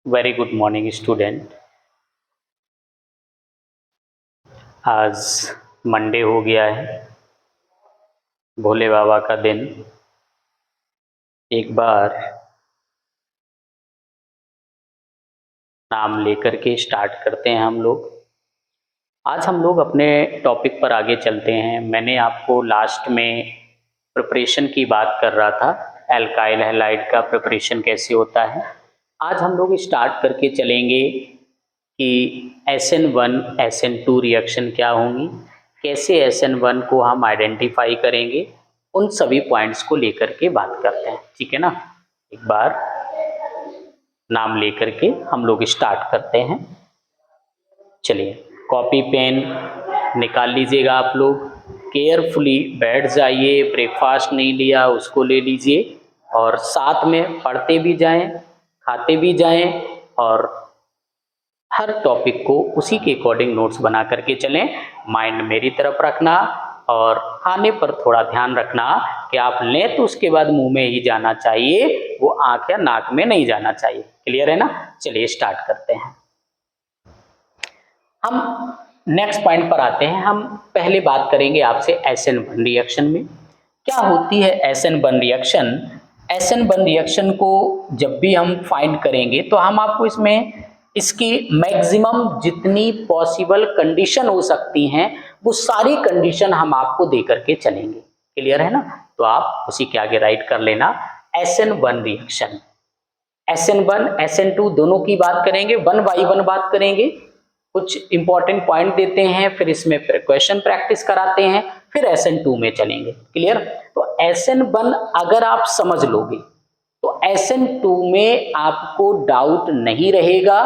Very good morning student. आज Monday हो गया है, भोले बाबा का दिन। एक बार नाम लेकर के स्टार्ट करते हैं हम लोग। आज हम लोग अपने टॉपिक पर आगे चलते हैं। मैंने आपको लास्ट में प्रिपरेशन की बात कर रहा था, एल्काइल हैलाइड का प्रिपरेशन कैसे होता है। आज हम लोग स्टार्ट करके चलेंगे कि SN1 SN2 रिएक्शन क्या होंगी, कैसे SN1 को हम आइडेंटिफाई करेंगे, उन सभी पॉइंट्स को लेकर के बात करते हैं। ठीक है ना। एक बार नाम लेकर के हम लोग स्टार्ट करते हैं। चलिए, कॉपी पेन निकाल लीजिएगा आप लोग, केयरफुली बैठ जाइए। ब्रेकफास्ट नहीं लिया उसको ले लीजिए और साथ में पढ़ते भी जाएं, खाते भी जाएं और हर टॉपिक को उसी के अकॉर्डिंग नोट्स बना करके चलें। माइंड मेरी तरफ रखना और खाने पर थोड़ा ध्यान रखना कि आप लें तो उसके बाद मुंह में ही जाना चाहिए, वो आंख या नाक में नहीं जाना चाहिए। क्लियर है ना। चलिए स्टार्ट करते हैं। हम नेक्स्ट पॉइंट पर आते हैं। हम पहले बात करेंगे आपसे SN1 रिएक्शन में क्या होती है। SN1 रिएक्शन, SN1 रिएक्शन को जब भी हम फाइंड करेंगे तो हम आपको इसमें इसकी मैक्सिमम जितनी पॉसिबल कंडीशन हो सकती हैं वो सारी कंडीशन हम आपको दे करके चलेंगे। क्लियर है ना। तो आप उसी के आगे राइट कर लेना SN1 रिएक्शन। SN1 SN2 दोनों की बात करेंगे, 1 बाई 1 बात करेंगे, कुछ इंपॉर्टेंट पॉइंट देते हैं, फिर इसमें क्वेश्चन प्रैक्टिस कराते हैं, फिर SN2 में चलेंगे। क्लियर। तो SN1 अगर आप समझ लोगे तो SN2 में आपको डाउट नहीं रहेगा।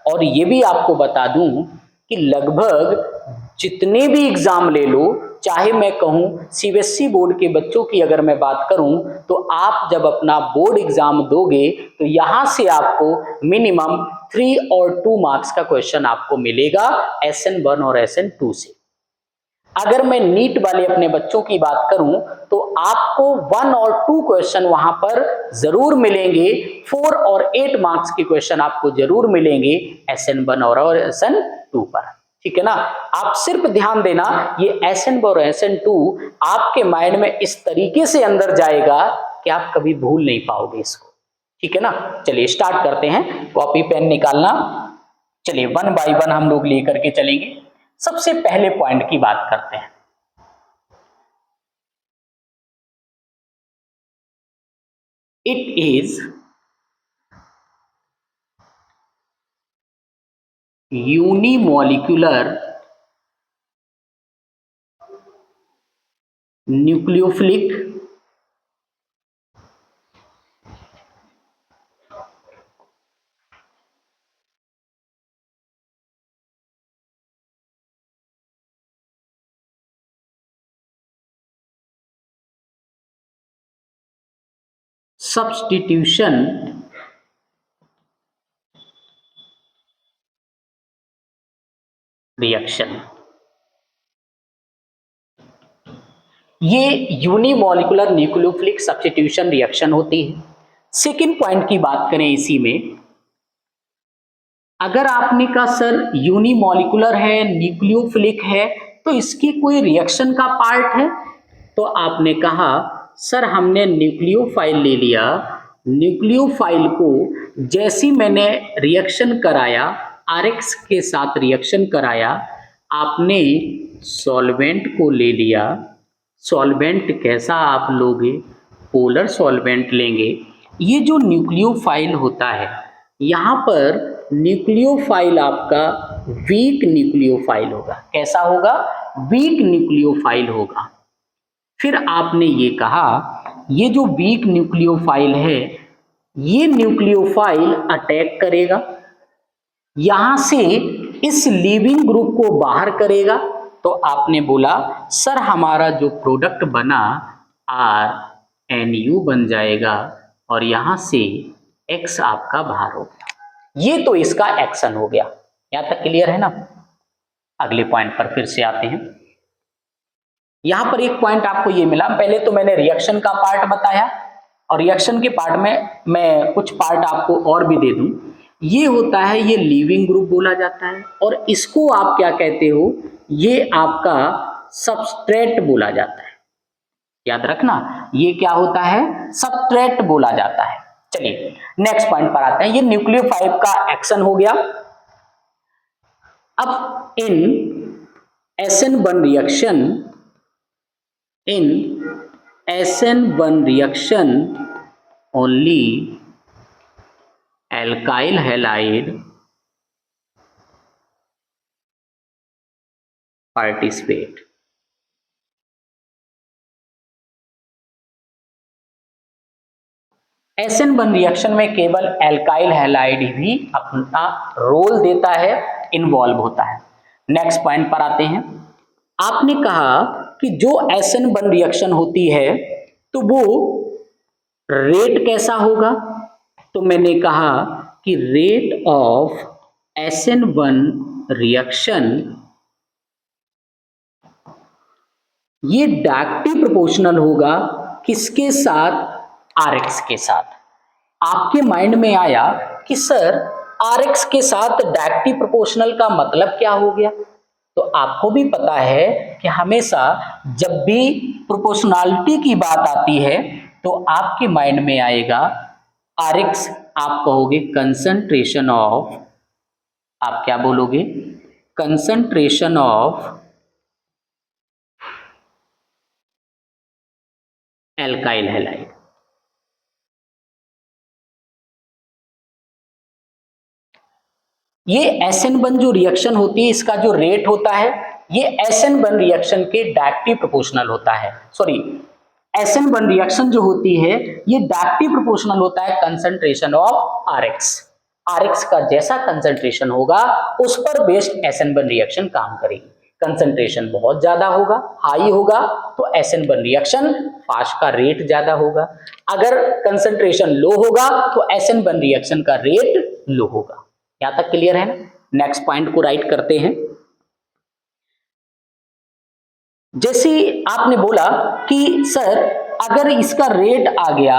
और ये भी आपको बता दूं कि लगभग जितने भी एग्जाम ले लो, चाहे मैं कहूं CBSE बोर्ड के बच्चों की अगर मैं बात करूं, तो आप जब अपना बोर्ड एग्जाम दोगे तो यहां से आपको मिनिमम 3 और 2 मार्क्स का क्वेश्चन आपको मिलेगा SN1 और SN2 से। अगर मैं नीट वाले अपने बच्चों की बात करूं तो आपको 1 और 2 क्वेश्चन वहां पर जरूर मिलेंगे, 4 और 8 मार्क्स के क्वेश्चन आपको जरूर मिलेंगे SN1 और SN2 पर। ठीक है ना। आप सिर्फ ध्यान देना, ये SN1 और SN2 आपके माइंड में इस तरीके से अंदर जाएगा कि आप कभी भूल नहीं पाओगे इसको। ठीक है ना। चलिए स्टार्ट करते हैं, कॉपी पेन निकालना। चलिए 1 बाई 1 हम लोग लेकर के चलेंगे। सबसे पहले पॉइंट की बात करते हैं। It is unimolecular nucleophilic substitution reaction. ये यूनिमॉलिक्यूलर न्यूक्लियोफिलिक सब्स्टिट्यूशन रिएक्शन होती है। सेकेंड पॉइंट की बात करें इसी में, अगर आपने कहा सर यूनिमॉलिक्यूलर है, न्यूक्लियोफिलिक है, तो इसकी कोई रिएक्शन का पार्ट है, तो आपने कहा सर हमने न्यूक्लियोफाइल ले लिया, न्यूक्लियोफाइल को जैसी मैंने रिएक्शन कराया, RX के साथ रिएक्शन कराया, आपने सॉल्वेंट को ले लिया। सॉल्वेंट कैसा आप लोगे, पोलर सॉल्वेंट लेंगे। ये जो न्यूक्लियोफाइल होता है, यहाँ पर न्यूक्लियोफाइल आपका वीक न्यूक्लियोफाइल होगा। कैसा होगा, वीक न्यूक्लियोफाइल होगा। फिर आपने ये कहा ये जो वीक न्यूक्लियोफाइल है, ये न्यूक्लियोफाइल अटैक करेगा, यहां से इस लीविंग ग्रुप को बाहर करेगा। तो आपने बोला सर हमारा जो प्रोडक्ट बना RNU बन जाएगा और यहां से X आपका बाहर हो गया। ये तो इसका एक्शन हो गया। यहां तक क्लियर है ना। अगले पॉइंट पर फिर से आते हैं। यहां पर एक पॉइंट आपको ये मिला, पहले तो मैंने रिएक्शन का पार्ट बताया और रिएक्शन के पार्ट में मैं कुछ पार्ट आपको और भी दे दूं। ये होता है, ये लीविंग ग्रुप बोला जाता है, और इसको आप क्या कहते हो, ये आपका सबस्ट्रेट बोला जाता है। याद रखना, ये क्या होता है, सबस्ट्रेट बोला जाता है। चलिए नेक्स्ट पॉइंट पर आते हैं। ये न्यूक्लियोफाइल का एक्शन हो गया। अब इन SN1 reaction, in SN1 reaction only alkyl halide participate। SN1 reaction में केवल एल्काइल हैलाइड भी अपना रोल देता है, इन्वॉल्व होता है। नेक्स्ट पॉइंट पर आते हैं। आपने कहा कि जो SN1 रिएक्शन होती है तो वो रेट कैसा होगा, तो मैंने कहा कि रेट ऑफ SN1 रिएक्शन ये डायरेक्टली प्रोपोर्शनल होगा किसके साथ, RX के साथ। आपके माइंड में आया कि सर RX के साथ डायरेक्टली प्रोपोर्शनल का मतलब क्या हो गया, तो आपको भी पता है कि हमेशा जब भी प्रोपोर्शनैलिटी की बात आती है तो आपके माइंड में आएगा RX, आप कहोगे कंसंट्रेशन ऑफ, आप क्या बोलोगे, कंसंट्रेशन ऑफ एल्काइल हैलाइड। ये SN1 जो रिएक्शन होती है, इसका जो रेट होता है ये SN1 रिएक्शन के डायरेक्टली प्रोपोर्शनल होता है। सॉरी, SN1 रिएक्शन जो होती है ये डायरेक्टली प्रोपोर्शनल होता है कंसंट्रेशन ऑफ RX। RX का जैसा कंसंट्रेशन होगा उस पर बेस्ड SN1 रिएक्शन काम करेगी। कंसंट्रेशन बहुत ज्यादा होगा, हाई होगा, तो SN1 रिएक्शन फास्ट का रेट ज्यादा होगा। अगर कंसंट्रेशन लो होगा तो SN1 रिएक्शन का रेट लो होगा। यहां तक क्लियर है ना? नेक्स्ट पॉइंट को राइट करते हैं। जैसे आपने बोला कि सर अगर इसका रेट आ गया,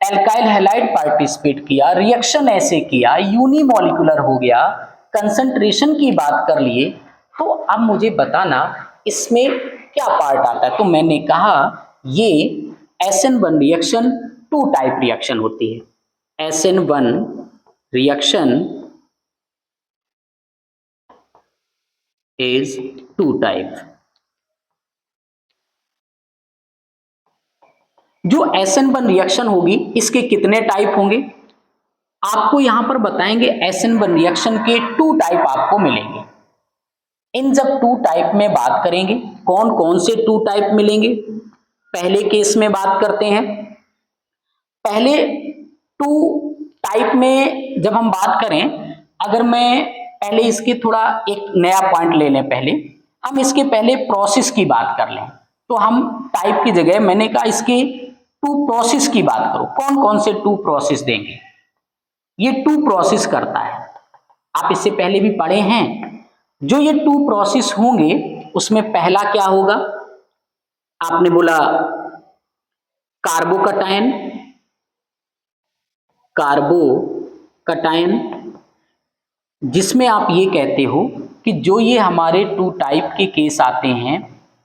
एल्काइल हैलाइड पार्टिसिपेट किया, रिएक्शन ऐसे किया, यूनिमॉलिक्यूलर हो गया, कंसंट्रेशन की बात कर लिए, तो अब मुझे बताना इसमें क्या पार्ट आता है। तो मैंने कहा ये SN1 रिएक्शन 2 टाइप रिएक्शन होती है। SN1 reaction is 2 type. जो SN1 रिएक्शन होगी इसके कितने टाइप होंगे, आपको यहां पर बताएंगे। SN1 रिएक्शन के 2 टाइप आपको मिलेंगे। इन जब 2 टाइप में बात करेंगे, कौन कौन से 2 टाइप मिलेंगे, पहले केस में बात करते हैं। पहले 2 टाइप में जब हम बात करें, अगर मैं पहले इसके थोड़ा एक नया पॉइंट ले लें, पहले हम इसके पहले प्रोसेस की बात कर लें, तो हम टाइप की जगह मैंने कहा इसके 2 प्रोसेस की बात करो। कौन कौन से 2 प्रोसेस देंगे, ये 2 प्रोसेस करता है, आप इससे पहले भी पढ़े हैं। जो ये 2 प्रोसेस होंगे उसमें पहला क्या होगा, आपने बोला कार्बोकटायन, कार्बोकटायन, जिसमें आप ये कहते हो कि जो ये हमारे 2 टाइप के केस आते हैं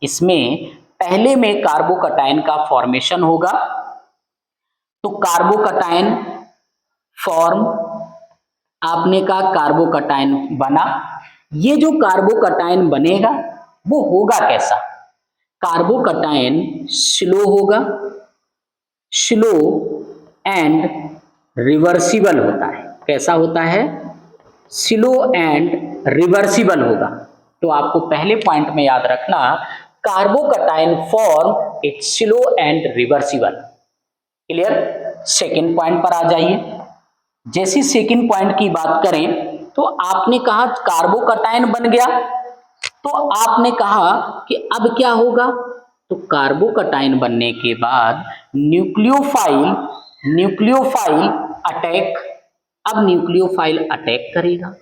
इसमें पहले में कार्बोकटायन का फॉर्मेशन होगा। तो कार्बोकटायन फॉर्म, आपने कहा कार्बोकटायन बना। ये जो कार्बोकटायन बनेगा वो होगा कैसा, कार्बोकटायन स्लो होगा, स्लो एंड रिवर्सिबल होता है। कैसा होता है, स्लो एंड रिवर्सिबल होगा। तो आपको पहले पॉइंट में याद रखना, carbocation form it's slow and reversible. Clear? Second point पर आ जाइए। जैसे सेकंड पॉइंट की बात करें तो आपने कहा कार्बोकटायन बन गया, तो आपने कहा कि अब क्या होगा, तो कार्बोकटायन बनने के बाद न्यूक्लियोफाइल अटैक। अब न्यूक्लियोफाइल अटैक करेगा।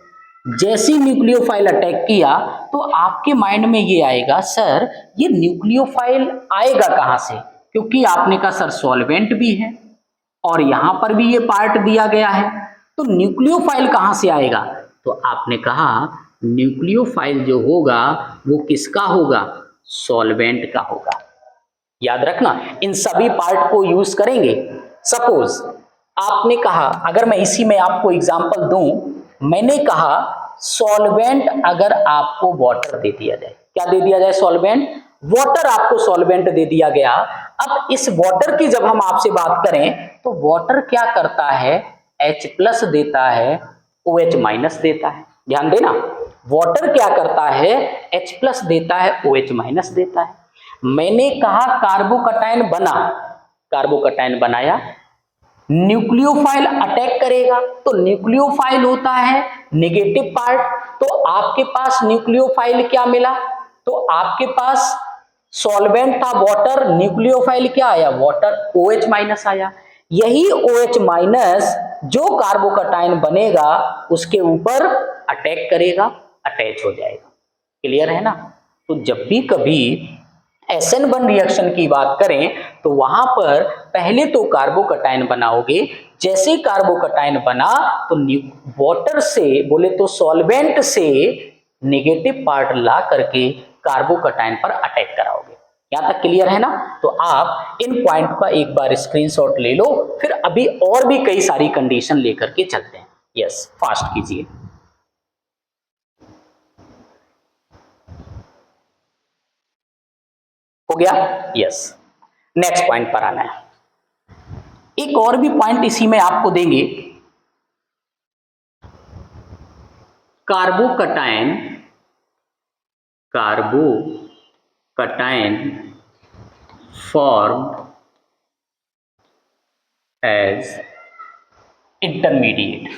जैसे ही न्यूक्लियोफाइल अटैक किया तो आपके माइंड में ये आएगा, सर ये न्यूक्लियोफाइल आएगा कहां से, क्योंकि आपने कहा सर सॉल्वेंट भी है और यहां पर भी ये पार्ट दिया गया है। तो न्यूक्लियोफाइल कहाँ से आएगा? तो आपने कहा न्यूक्लियोफाइल जो होगा वो किसका होगा? सॉल्वेंट का होगा। याद रखना, इन सभी पार्ट को यूज करेंगे। सपोज आपने कहा, अगर मैं इसी में आपको एग्जांपल दूं, मैंने कहा सॉल्वेंट अगर आपको वाटर दे दिया जाए, क्या दे दिया जाए? सॉल्वेंट, वाटर आपको सॉल्वेंट दे दिया गया। अब इस वाटर की जब हम आपसे बात करें तो वाटर क्या करता है? H प्लस देता है, OH माइनस देता है। ध्यान देना, वाटर क्या करता है? H प्लस देता है, OH माइनस देता है। मैंने कहा कार्बोकटायन बना, कार्बोकटायन बनाया, न्यूक्लियोफाइल अटैक करेगा, तो न्यूक्लियोफाइल होता है नेगेटिव पार्ट। तो आपके पास न्यूक्लियोफाइल क्या मिला? तो आपके पास सॉल्वेंट था वाटर, न्यूक्लियोफाइल क्या आया? वाटर, OH माइनस आया। यही OH माइनस जो कार्बोकटायन बनेगा उसके ऊपर अटैक करेगा, अटैच हो जाएगा। क्लियर है ना? तो जब भी कभी SN1 रिएक्शन की बात करें तो वहां पर पहले तो कार्बोकटायन बनाओगे, जैसे ही कार्बोकटायन बना तो वाटर से, बोले तो सॉल्वेंट से नेगेटिव पार्ट ला करके कार्बोकटायन पर अटैक कराओगे। यहां तक क्लियर है ना? तो आप इन पॉइंट का एक बार स्क्रीनशॉट ले लो, फिर अभी और भी कई सारी कंडीशन लेकर के चलते हैं। यस, फास्ट कीजिए। हो गया? यस, नेक्स्ट पॉइंट पर आना है। एक और भी पॉइंट इसी में आपको देंगे, carbocation, carbocation formed as intermediate।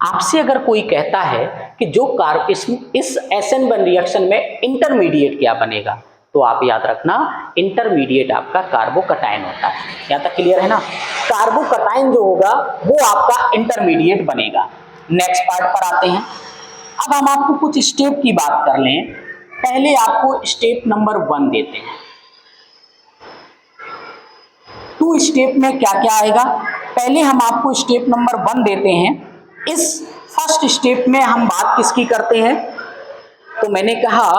आपसे अगर कोई कहता है कि जो इस SN1 रिएक्शन में इंटरमीडिएट क्या बनेगा, तो आप याद रखना इंटरमीडिएट आपका कार्बोकटायन होता है। यहां तक क्लियर है ना? कार्बोकटायन जो होगा वो आपका इंटरमीडिएट बनेगा। नेक्स्ट पार्ट पर आते हैं। अब हम आपको कुछ स्टेप की बात कर लें। पहले आपको स्टेप नंबर 1 देते हैं। 2 स्टेप में क्या क्या आएगा? पहले हम आपको स्टेप नंबर 1 देते हैं। इस फर्स्ट स्टेप में हम बात किसकी करते हैं? तो मैंने कहा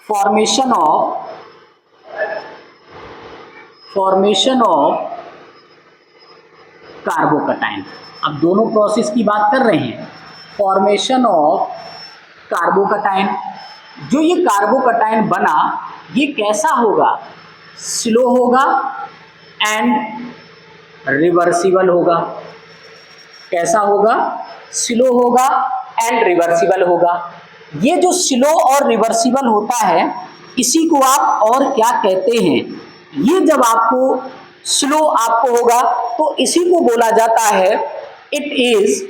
फॉर्मेशन ऑफ कार्बोकटायन। अब दोनों प्रोसेस की बात कर रहे हैं। फॉर्मेशन ऑफ कार्बोकटायन, जो ये कार्बोकटायन बना ये कैसा होगा? स्लो होगा एंड रिवर्सिबल होगा। कैसा होगा? स्लो होगा एंड रिवर्सिबल होगा। ये जो स्लो और रिवर्सिबल होता है इसी को आप और क्या कहते हैं? ये जब आपको स्लो आपको होगा तो इसी को बोला जाता है it is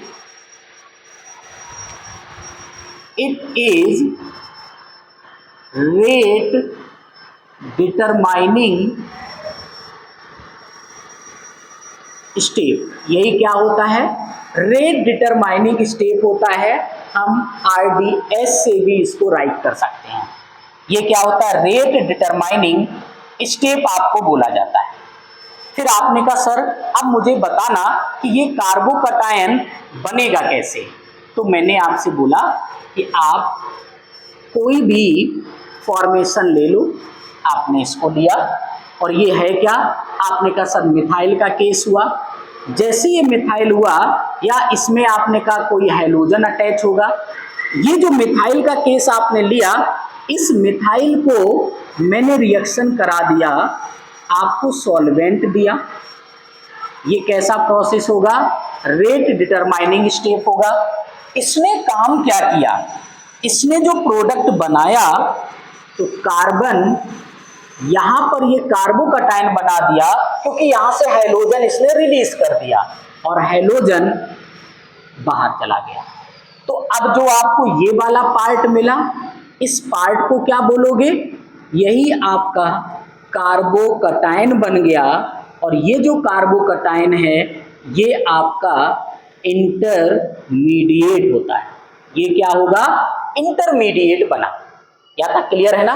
rate determining step. यही क्या होता है? रेट डिटरमाइनिंग स्टेप होता है। हम RDS से भी इसको राइट कर सकते हैं। ये क्या होता है? रेट डिटरमाइनिंग स्टेप आपको बोला जाता है। फिर आपने कहा सर अब मुझे बताना कि ये कार्बोकटायन बनेगा कैसे? तो मैंने आपसे बोला कि आप कोई भी फॉर्मेशन ले लो। आपने इसको लिया और ये है क्या? आपने कहा सर मिथाइल का केस हुआ। जैसे ये मिथाइल हुआ या इसमें आपने कहा कोई हाइड्रोजन अटैच होगा। ये जो मिथाइल का केस आपने लिया, इस मिथाइल को मैंने रिएक्शन करा दिया, आपको सॉल्वेंट दिया। ये कैसा प्रोसेस होगा? रेट डिटरमाइनिंग स्टेप होगा। इसने काम क्या किया? इसने जो प्रोडक्ट बनाया तो कार्बन, यहां पर ये कार्बोकटायन बना दिया क्योंकि यहां से हाइड्रोजन इसने रिलीज कर दिया और हाइड्रोजन बाहर चला गया। तो अब जो आपको ये वाला पार्ट मिला, इस पार्ट को क्या बोलोगे? यही आपका कार्बोकटायन बन गया। और ये जो कार्बोकटायन है ये आपका इंटरमीडिएट होता है। ये क्या होगा? इंटरमीडिएट बना। यहां तक क्लियर है ना?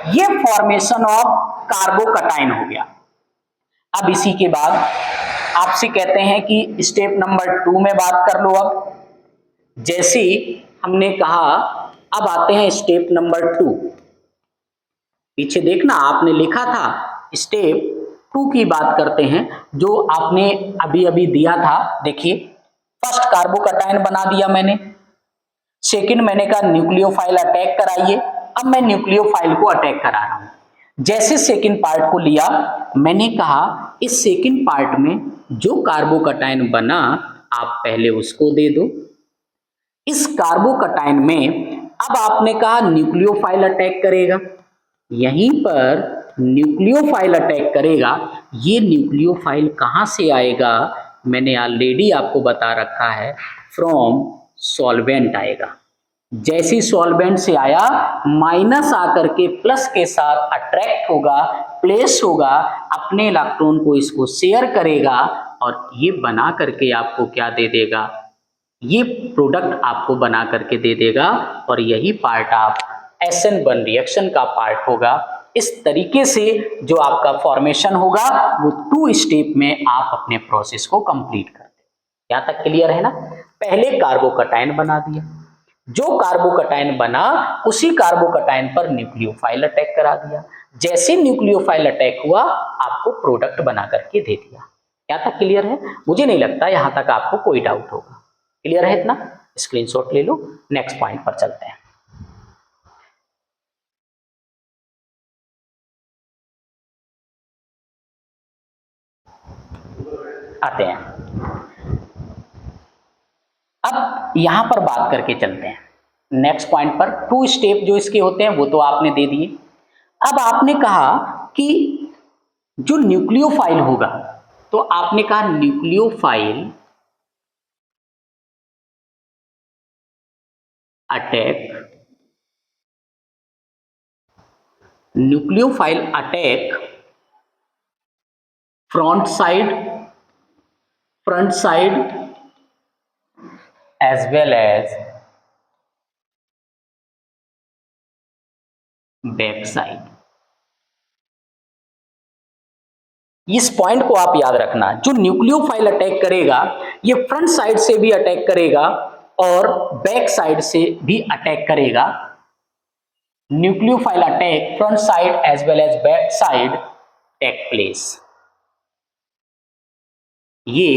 ये फॉर्मेशन ऑफ कार्बोकटाइन हो गया। अब इसी के बाद आपसे कहते हैं कि स्टेप नंबर 2 में बात कर लो। अब जैसे हमने कहा, अब आते हैं स्टेप नंबर 2। पीछे देखना, आपने लिखा था स्टेप 2 की बात करते हैं, जो आपने अभी अभी दिया था। देखिए, फर्स्ट कार्बोकटाइन बना दिया मैंने, सेकंड मैंने कहा न्यूक्लियोफाइल अटैक कराइए। अब मैं न्यूक्लियोफाइल को अटैक करा रहा हूं। जैसे सेकंड पार्ट को लिया, मैंने कहा इस सेकंड पार्ट में जो कार्बोकटाइन बना आप पहले उसको दे दो। इस कार्बोकटाइन में अब आपने कहा न्यूक्लियोफाइल अटैक करेगा, यहीं पर न्यूक्लियोफाइल अटैक करेगा। ये न्यूक्लियोफाइल कहां से आएगा, मैंने ऑलरेडी आपको बता रखा है, फ्रॉम सॉल्वेंट आएगा। जैसी सॉल्वेंट से आया, माइनस आकर के प्लस के साथ अट्रैक्ट होगा, प्लेस होगा, अपने इलेक्ट्रॉन को इसको शेयर करेगा और ये बना करके आपको क्या दे देगा, ये प्रोडक्ट आपको बना करके दे देगा। और यही पार्ट आप SN बॉन्ड रिएक्शन का पार्ट होगा। इस तरीके से जो आपका फॉर्मेशन होगा वो 2 स्टेप में आप अपने प्रोसेस को कंप्लीट करते हैं। यहां तक क्लियर है ना। पहले कार्बोकटाइन बना दिया, जो कार्बोकटाइन बना उसी कार्बोकटाइन पर न्यूक्लियोफाइल अटैक करा दिया। जैसे न्यूक्लियोफाइल अटैक हुआ, आपको प्रोडक्ट बना करके दे दिया। यहां तक क्लियर है? मुझे नहीं लगता यहां तक आपको कोई डाउट होगा। क्लियर है इतना? स्क्रीनशॉट ले लो, नेक्स्ट पॉइंट पर चलते हैं। आते हैं, अब यहां पर बात करके चलते हैं नेक्स्ट पॉइंट पर। 2 स्टेप जो इसके होते हैं वो तो आपने दे दिए। अब आपने कहा कि जो न्यूक्लियोफाइल होगा, तो आपने कहा nucleophile attack, nucleophile attack front side as well as back side. इस पॉइंट को आप याद रखना, जो न्यूक्लियोफाइल अटैक करेगा ये फ्रंट साइड से भी अटैक करेगा और बैक साइड से भी अटैक करेगा। Nucleophile attack front side as well as back side take place. ये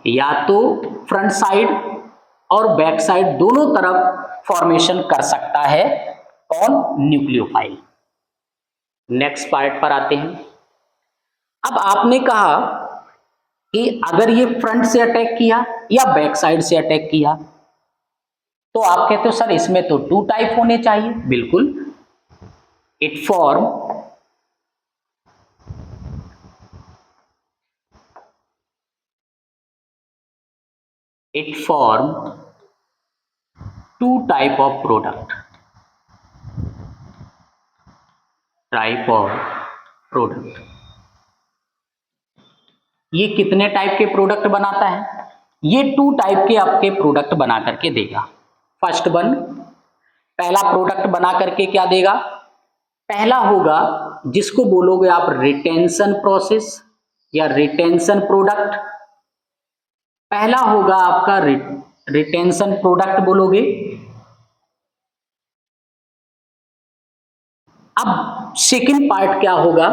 या तो फ्रंट साइड और बैक साइड दोनों तरफ फॉर्मेशन कर सकता है कौन, न्यूक्लियोफाइल। नेक्स्ट पार्ट पर आते हैं। अब आपने कहा कि अगर ये फ्रंट से अटैक किया या बैक साइड से अटैक किया, तो आप कहते हो सर इसमें तो 2 टाइप होने चाहिए। बिल्कुल, it form two type of product, ये कितने टाइप के प्रोडक्ट बनाता है, ये 2 टाइप के आपके प्रोडक्ट बना करके देगा। फर्स्ट वन, पहला प्रोडक्ट बना करके क्या देगा, पहला होगा जिसको बोलोगे आप रिटेंशन प्रोसेस या रिटेंशन प्रोडक्ट। पहला होगा आपका रिटेंशन प्रोडक्ट बोलोगे। अब सेकंड पार्ट क्या होगा,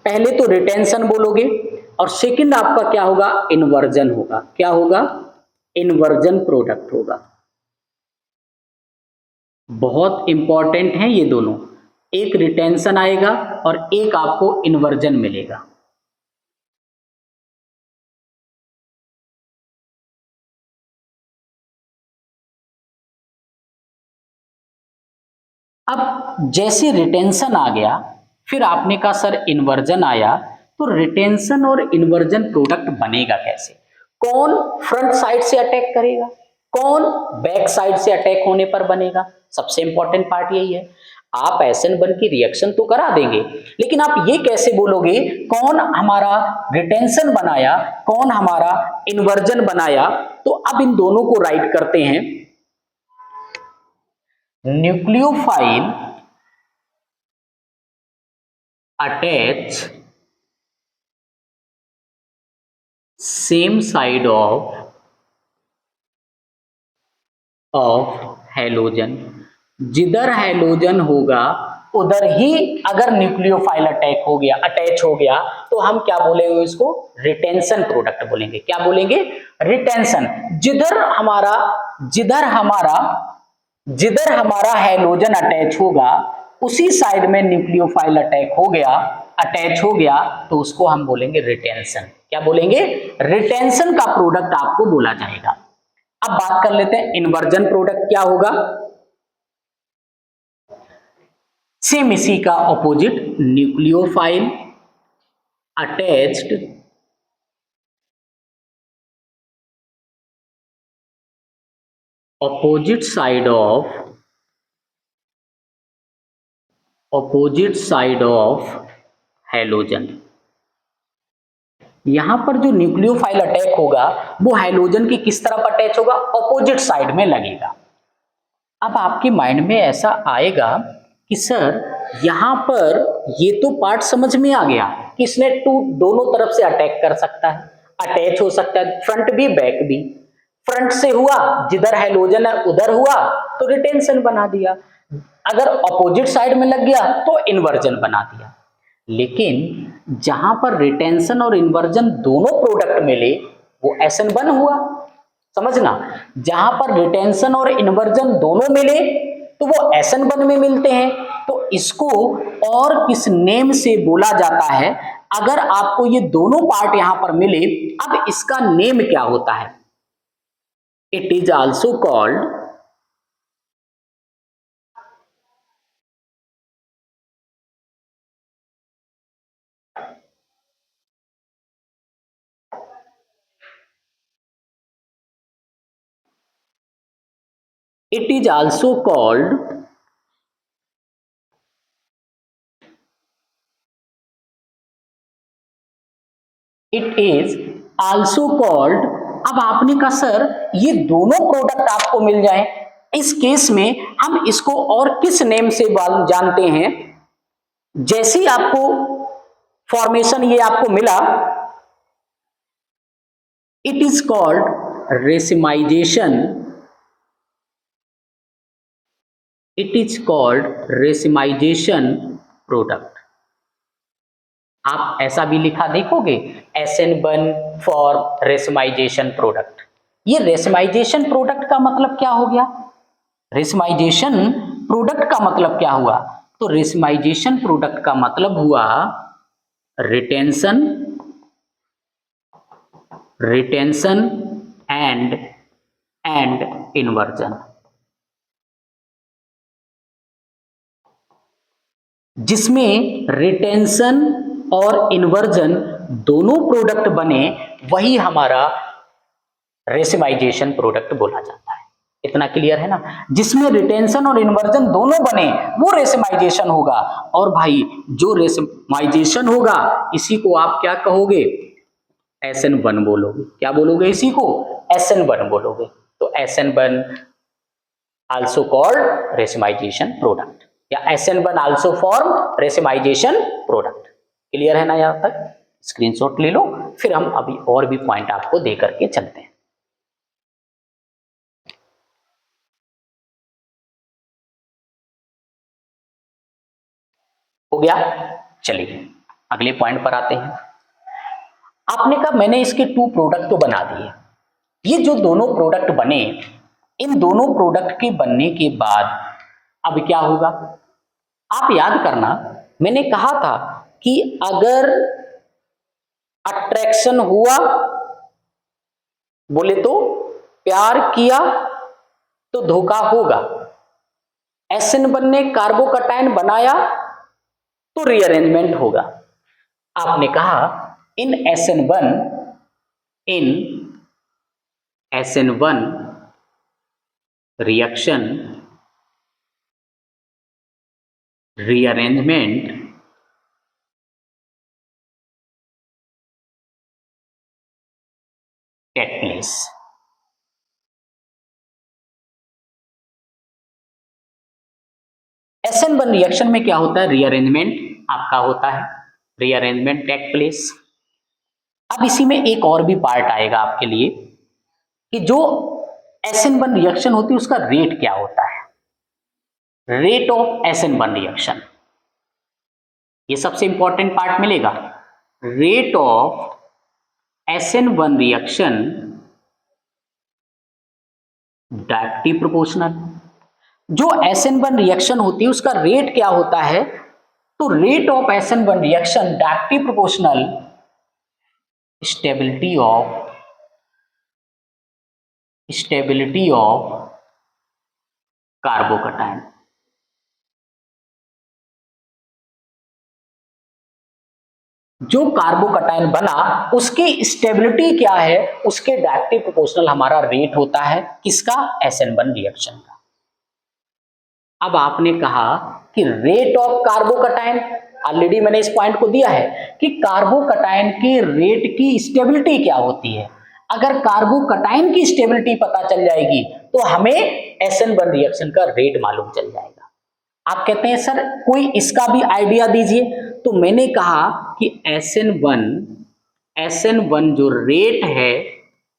पहले तो रिटेंशन बोलोगे और सेकंड आपका क्या होगा, इन्वर्जन होगा। क्या होगा, इन्वर्जन प्रोडक्ट होगा। बहुत इंपॉर्टेंट है ये दोनों, एक रिटेंशन आएगा और एक आपको इन्वर्जन मिलेगा। अब जैसे रिटेंशन आ गया, फिर आपने कहा सर इन्वर्जन आया, तो रिटेंशन और इन्वर्जन प्रोडक्ट बनेगा कैसे, कौन फ्रंट साइड से अटैक करेगा, कौन बैक साइड से अटैक होने पर बनेगा। सबसे इंपॉर्टेंट पार्ट यही है। आप SN बॉन्ड की रिएक्शन तो करा देंगे, लेकिन आप ये कैसे बोलोगे कौन हमारा रिटेंशन बनाया, कौन हमारा इन्वर्जन बनाया। तो अब इन दोनों को राइट करते हैं, nucleophile attach same side of halogen. जिधर हैलोजन होगा उधर ही अगर न्यूक्लियोफाइल अटैच हो गया तो हम क्या बोलेंगे, इसको रिटेंशन प्रोडक्ट बोलेंगे। क्या बोलेंगे? रिटेंशन। जिधर हमारा हैलोजन अटैच होगा उसी साइड में न्यूक्लियोफाइल अटैच हो गया तो उसको हम बोलेंगे रिटेंशन। क्या बोलेंगे? रिटेंशन का प्रोडक्ट आपको बोला जाएगा। अब बात कर लेते हैं इन्वर्जन प्रोडक्ट क्या होगा। सेम इसी का opposite, nucleophile attached opposite side of halogen. यहां पर जो न्यूक्लियोफाइल अटैक होगा वो हैलोजन की किस तरफ अटैच होगा? ऑपोजिट साइड में लगेगा। अब आपके माइंड में ऐसा आएगा कि सर यहां पर ये तो पार्ट समझ में आ गया कि इसने दोनों तरफ से अटैक कर सकता है, अटैच हो सकता है, फ्रंट भी बैक भी। फ्रंट से हुआ, जिधर हैलोजन है उधर हुआ तो रिटेंशन बना दिया, अगर ऑपोजिट साइड में लग गया तो इन्वर्जन बना दिया। लेकिन जहां पर रिटेंशन और इन्वर्जन दोनों प्रोडक्ट मिले वो SN1 हुआ। समझना, जहां पर रिटेंशन और इन्वर्जन दोनों मिले तो वो SN1 में मिलते हैं। तो इसको और किस नेम से बोला जाता है? अगर आपको ये दोनों पार्ट यहां पर मिले, अब इसका नेम क्या होता है? It is also called it is also called it is also called। अब आपने कहा सर ये दोनों प्रोडक्ट आपको मिल जाएं, इस केस में हम इसको और किस नेम से जानते हैं? जैसी आपको फॉर्मेशन ये आपको मिला, it is called racemisation. It is called racemisation product. आप ऐसा भी लिखा देखोगे, SN1 फॉर रेसिमाइजेशन प्रोडक्ट। ये रेसिमाइजेशन प्रोडक्ट का मतलब क्या हो गया? रेसिमाइजेशन प्रोडक्ट का मतलब क्या हुआ? तो रेसिमाइजेशन प्रोडक्ट का मतलब हुआ रिटेंशन एंड इन्वर्जन। जिसमें रिटेंशन और इन्वर्जन दोनों प्रोडक्ट बने वही हमारा रेसिमाइजेशन प्रोडक्ट बोला जाता है। इतना क्लियर है ना? जिसमें रिटेंशन और इन्वर्जन दोनों बने वो रेसिमाइजेशन होगा। और भाई जो रेसिमाइजेशन होगा इसी को आप क्या कहोगे? SN1 बोलोगे। क्या बोलोगे? इसी को SN1 बोलोगे। तो SN1 also called racemisation product या SN1 also form racemisation product. Clear है ना? यहां तक स्क्रीनशॉट ले लो, फिर हम अभी और भी पॉइंट आपको दे करके चलते हैं। हो गया? चलिए अगले पॉइंट पर आते हैं। आपने कहा मैंने इसके 2 प्रोडक्ट तो बना दिए, ये जो दोनों प्रोडक्ट बने, इन दोनों प्रोडक्ट के बनने के बाद अब क्या होगा? आप याद करना, मैंने कहा था कि अगर अट्रैक्शन हुआ, बोले तो प्यार किया तो धोखा होगा। SN1 ने कार्बोकैटायन बनाया तो रीअरेंजमेंट होगा। आपने कहा in SN1 reaction rearrangement take place. SN1 reaction में क्या होता है? रीअरेंजमेंट आपका होता है, रीअरेंजमेंट टेक प्लेस। अब इसी में एक और भी पार्ट आएगा आपके लिए कि जो SN1 रिएक्शन होती है उसका रेट क्या होता है, रेट ऑफ SN1 रिएक्शन, ये सबसे इंपॉर्टेंट पार्ट मिलेगा। Rate of SN1 reaction directly proportional, जो SN1 रिएक्शन होती है उसका रेट क्या होता है, तो rate of SN1 reaction directly proportional stability of carbocation. जो कार्बोकटायन बना उसकी स्टेबिलिटी क्या है, उसके डायरेक्टली प्रोपोर्शनल हमारा रेट होता है, किसका, SN1 रिएक्शन का। अब आपने कहा कि रेट ऑफ कार्बोकटायन, ऑलरेडी मैंने इस पॉइंट को दिया है कि कार्बोकटायन के रेट की स्टेबिलिटी क्या होती है। अगर कार्बोकटायन की स्टेबिलिटी पता चल जाएगी तो हमें SN1 रिएक्शन का रेट मालूम चल जाएगा। आप कहते हैं सर कोई इसका भी आइडिया दीजिए, तो मैंने कहा कि SN1 जो रेट है,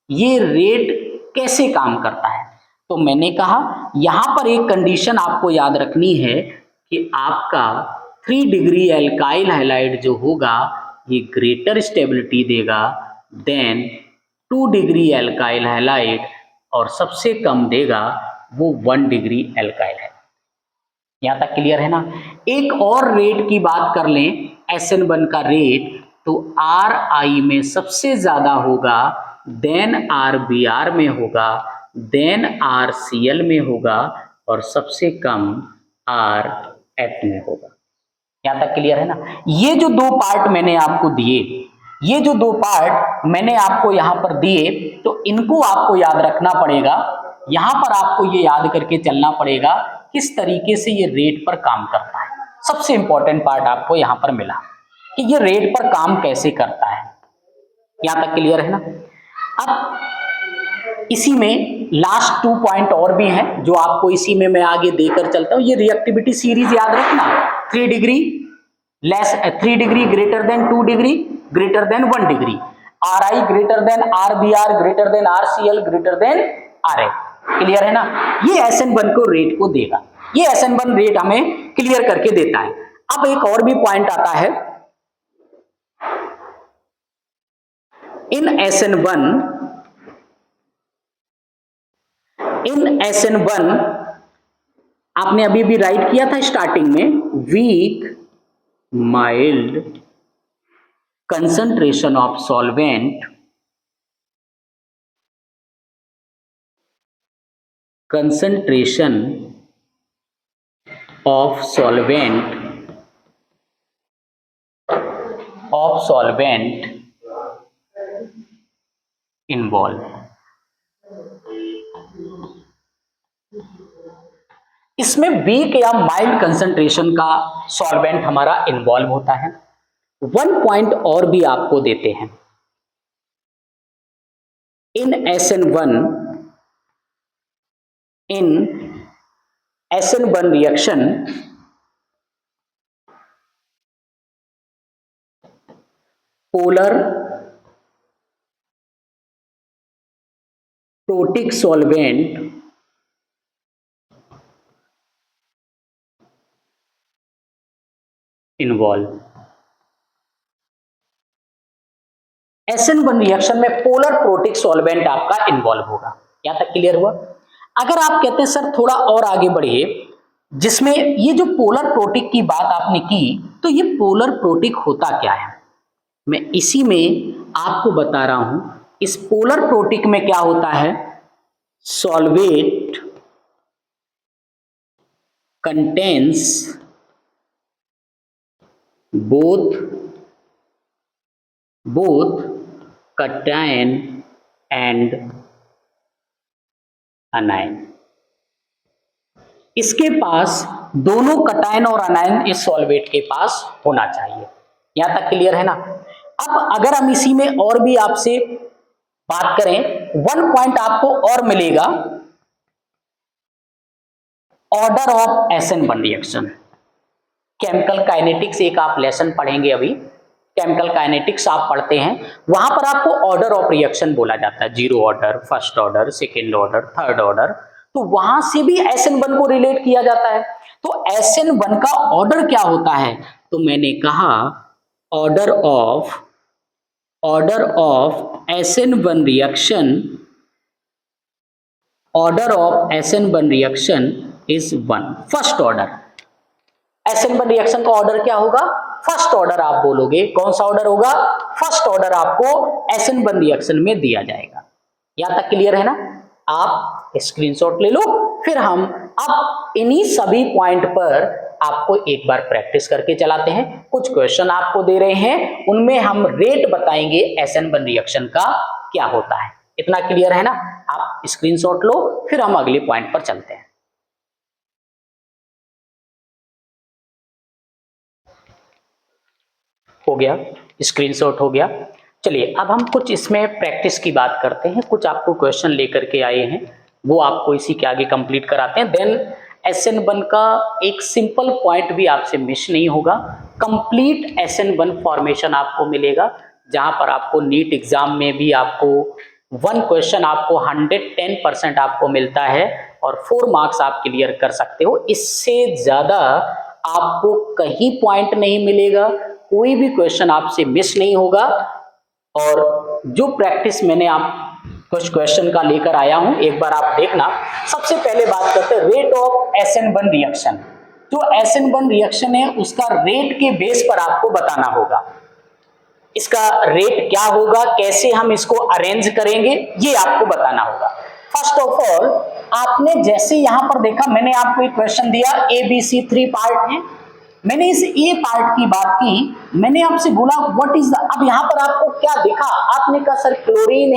ये रेट कैसे काम करता है, तो मैंने कहा यहां पर एक कंडीशन आपको याद रखनी है कि आपका 3 डिग्री एल्काइल हैलाइड जो होगा ये ग्रेटर स्टेबिलिटी देगा देन 2 डिग्री एल्काइल हैलाइड, और सबसे कम देगा वो 1 डिग्री एल्काइल हैलाइड। यहां तक क्लियर है ना। एक और रेट की बात कर लें, SN1 का रेट, तो RI में सबसे ज्यादा होगा, देन RBr में होगा, देन RCl में होगा, और सबसे कम RF में होगा। यहां तक क्लियर है ना। ये जो दो पार्ट मैंने आपको दिए, ये जो दो पार्ट मैंने आपको यहां पर दिए, तो इनको आपको याद रखना पड़ेगा। यहां पर आपको ये याद करके चलना पड़ेगा किस तरीके से ये रेट पर काम करता है। सबसे इंपॉर्टेंट पार्ट आपको यहां पर मिला कि ये रेट पर काम कैसे करता है। यहां तक क्लियर है ना। अब इसी में लास्ट 2 पॉइंट और भी हैं जो आपको इसी में मैं आगे देकर चलता हूं। ये रिएक्टिविटी सीरीज याद रखना, 3 degree less 3 degree greater than 2 degree greater than 1 degree, RI greater than RBr greater than RCl greater than RF। Clear है ना। ये SN1 को रेट को देगा, ये SN1 रेट हमें क्लियर करके देता है। अब एक और भी पॉइंट आता है, इन SN1 आपने अभी भी राइट किया था स्टार्टिंग में, weak mild concentration of solvent, concentration of solvent involved। इसमें वीक या माइल्ड कंसंट्रेशन का सॉल्वेंट हमारा इन्वॉल्व होता है। 1 पॉइंट और भी आपको देते हैं, in SN1 reaction polar protic solvent involve. SN1 reaction में पोलर प्रोटिक सॉल्वेंट आपका इन्वॉल्व होगा। यहां तक क्लियर हुआ। अगर आप कहते हैं सर थोड़ा और आगे बढ़िए, जिसमें ये जो पोलर प्रोटिक की बात आपने की, तो ये पोलर प्रोटिक होता क्या है, मैं इसी में आपको बता रहा हूं। इस पोलर प्रोटिक में क्या होता है, solvate contains both cation and anion। इसके पास दोनों कटायन और अनायन इस सॉल्वेट के पास होना चाहिए। यहां तक क्लियर है ना। अब अगर हम इसी में और भी आपसे बात करें, 1 पॉइंट आपको और मिलेगा, order of SN1 reaction. Chemical kinetics एक आप लेसन पढ़ेंगे अभी, केमिकल काइनेटिक्स आप पढ़ते हैं, वहां पर आपको ऑर्डर ऑफ रिएक्शन बोला जाता है, zero order, first order, second order, third order, तो वहां से भी SN1 को रिलेट किया जाता है। तो SN1 का ऑर्डर क्या होता है, तो मैंने कहा order of SN1 reaction, order of SN1 reaction is 1, first order. SN1 reaction का ऑर्डर क्या होगा, फर्स्ट ऑर्डर आप बोलोगे, कौन सा ऑर्डर होगा, फर्स्ट ऑर्डर आपको SN1 रिएक्शन में दिया जाएगा। यहां तक क्लियर है ना, आप स्क्रीनशॉट ले लो, फिर हम अब इन्हीं सभी पॉइंट पर आपको एक बार प्रैक्टिस करके चलाते हैं। कुछ क्वेश्चन आपको दे रहे हैं, उनमें हम रेट बताएंगे SN1 रिएक्शन का क्या होता है। इतना क्लियर है ना, आप स्क्रीनशॉट लो, फिर हम अगले पॉइंट पर चलते हैं। हो गया, स्क्रीनशॉट हो गया। चलिए अब हम कुछ इसमें प्रैक्टिस की बात करते हैं, कुछ आपको क्वेश्चन लेकर के आए हैं, वो आपको इसी के आगे कंप्लीट कराते हैं। देन SN1 का एक सिंपल पॉइंट भी आपसे मिस नहीं होगा, कंप्लीट SN1 फॉर्मेशन आपको मिलेगा, जहां पर आपको नीट एग्जाम में भी आपको 1 क्वेश्चन आपको 110% आपको मिलता है और 4 मार्क्स आप क्लियर कर सकते हो। इससे ज्यादा आपको कहीं पॉइंट नहीं मिलेगा, कोई भी क्वेश्चन आपसे मिस नहीं होगा। और जो प्रैक्टिस मैंने आप कुछ क्वेश्चन का लेकर आया हूं, एक बार आप देखना। सबसे पहले बात करते हैं रेट ऑफ SN1 रिएक्शन। जो SN1 रिएक्शन है उसका रेट के बेस पर आपको बताना होगा, इसका रेट क्या होगा, कैसे हम इसको अरेंज करेंगे, ये आपको बताना होगा। फर्स्ट ऑफ ऑल आपने जैसे यहां पर देखा, मैंने आपको एक क्वेश्चन दिया, ABC 3 पार्ट है, मैंने इस ए पार्ट की बात की, मैंने आपसे बोला व्हाट इज द, अब यहां पर आपको क्या देखा, आपने कहा सर क्लोरीन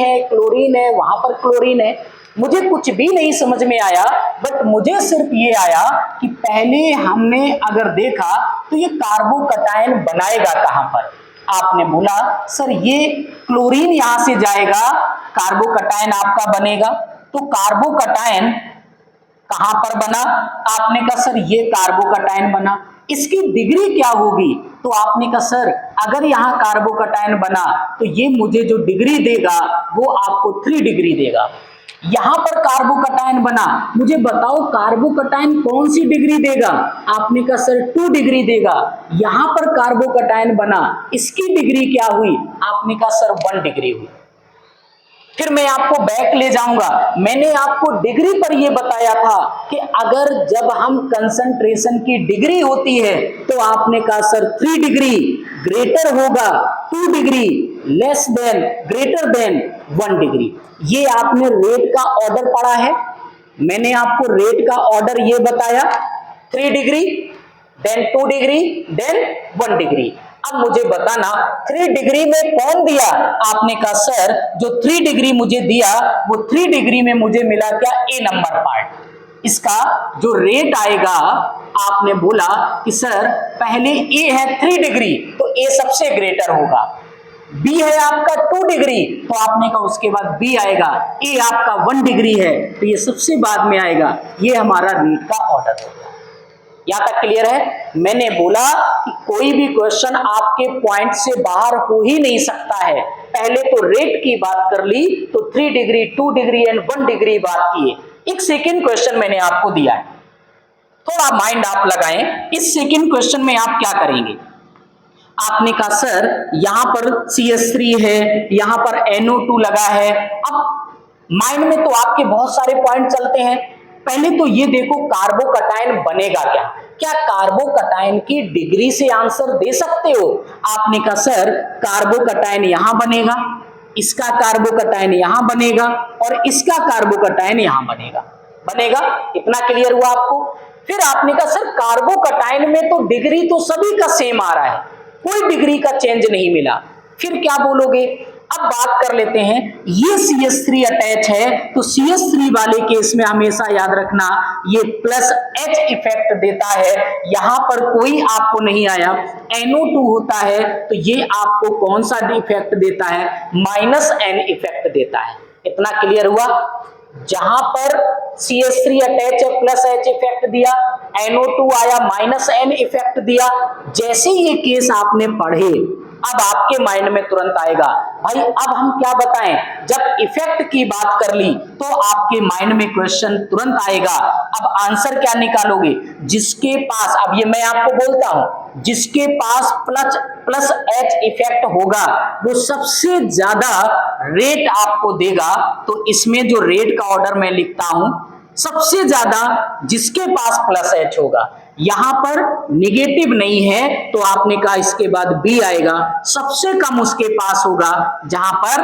है, वहां पर क्लोरीन है, मुझे कुछ भी नहीं समझ में आया, बट मुझे सिर्फ ये आया कि पहले हमने अगर देखा तो ये कार्बोकटायन बनाएगा कहां पर। आपने बोला सर ये क्लोरीन यहां से जाएगा, कार्बोकटायन आपका बनेगा, तो कार्बोकटायन कहां पर बना, आपने कहा सर ये कार्बोकटायन बना, इसकी डिग्री क्या होगी, तो आपने कहा सर अगर यहां कार्बोकटायन बना तो ये मुझे जो डिग्री देगा वो आपको 3 डिग्री देगा। यहां पर कार्बोकटायन बना, मुझे बताओ कार्बोकटायन कौन सी डिग्री देगा, आपने कहा सर 2 डिग्री देगा। यहां पर कार्बोकटायन बना, इसकी डिग्री क्या हुई, आपने कहा सर 1 डिग्री हुई। फिर मैं आपको बैक ले जाऊंगा, मैंने आपको डिग्री पर यह बताया था कि अगर जब हम कंसंट्रेशन की डिग्री होती है तो आपने कहा सर 3 डिग्री ग्रेटर होगा 2 degree, less than greater than 1 degree. ये आपने रेट का ऑर्डर पढ़ा है, मैंने आपको रेट का ऑर्डर ये बताया, 3 degree then 2 degree then 1 degree. अब मुझे बताना 3 डिग्री में कौन दिया, आपने कहा सर जो 3 डिग्री मुझे दिया वो 3 डिग्री में मुझे मिला क्या, ए नंबर पार्ट। इसका जो रेट आएगा, आपने बोला कि सर पहले ए है 3 डिग्री तो ए सबसे ग्रेटर होगा, बी है आपका 2 डिग्री तो आपने कहा उसके बाद बी आएगा, ए आपका 1 डिग्री है तो ये सबसे बाद में आएगा, ये हमारा रेट का ऑर्डर होगा। यहां तक क्लियर है। मैंने बोला कि कोई भी क्वेश्चन आपके पॉइंट से बाहर हो ही नहीं सकता है, पहले तो रेट की बात कर ली तो 3 डिग्री 2 डिग्री एंड 1 डिग्री बात की। एक सेकेंड क्वेश्चन मैंने आपको दिया है, थोड़ा माइंड आप लगाएं, इस सेकेंड क्वेश्चन में आप क्या करेंगे, आपने कहा सर यहां पर CH3 है, यहां पर NO2 लगा है। अब माइंड में तो आपके बहुत सारे पॉइंट चलते हैं, पहले तो ये देखो कार्बोकटायन बनेगा क्या, क्या कार्बोकटायन की डिग्री से आंसर दे सकते हो, आपने कहा सर कार्बोकटायन यहां बनेगा, इसका कार्बोकटायन यहां बनेगा और इसका कार्बोकटायन यहां बनेगा। इतना क्लियर हुआ आपको। फिर आपने कहा सर कार्बोकटायन में तो डिग्री तो सभी का सेम आ रहा है, कोई डिग्री का चेंज नहीं मिला, फिर क्या बोलोगे। अब बात कर लेते हैं, ये CH3 अटैच है तो CH3 वाले केस में हमेशा याद रखना ये प्लस H इफेक्ट देता है, यहां पर कोई आपको नहीं आया। NO2 होता है तो ये आपको कौन सा इफेक्ट देता है, -N इफेक्ट देता है। इतना क्लियर हुआ। जहां पर CH3 अटैच है प्लस H इफेक्ट दिया, NO2 आया माइनस N इफेक्ट दिया। जैसे ये केस आपने पढ़े अब आपके माइंड में तुरंत आएगा भाई अब हम क्या बताएं, जब इफेक्ट की बात कर ली तो आपके माइंड में क्वेश्चन तुरंत आएगा। अब आंसर क्या निकालोगे, जिसके पास, अब ये मैं आपको बोलता हूं, जिसके पास प्लस H इफेक्ट होगा वो सबसे ज्यादा रेट आपको देगा। तो इसमें जो रेट का ऑर्डर मैं लिखता हूं, सबसे ज्यादा जिसके पास प्लस H होगा, यहां पर निगेटिव नहीं है तो आपने कहा इसके बाद बी आएगा। सबसे कम उसके पास होगा जहां पर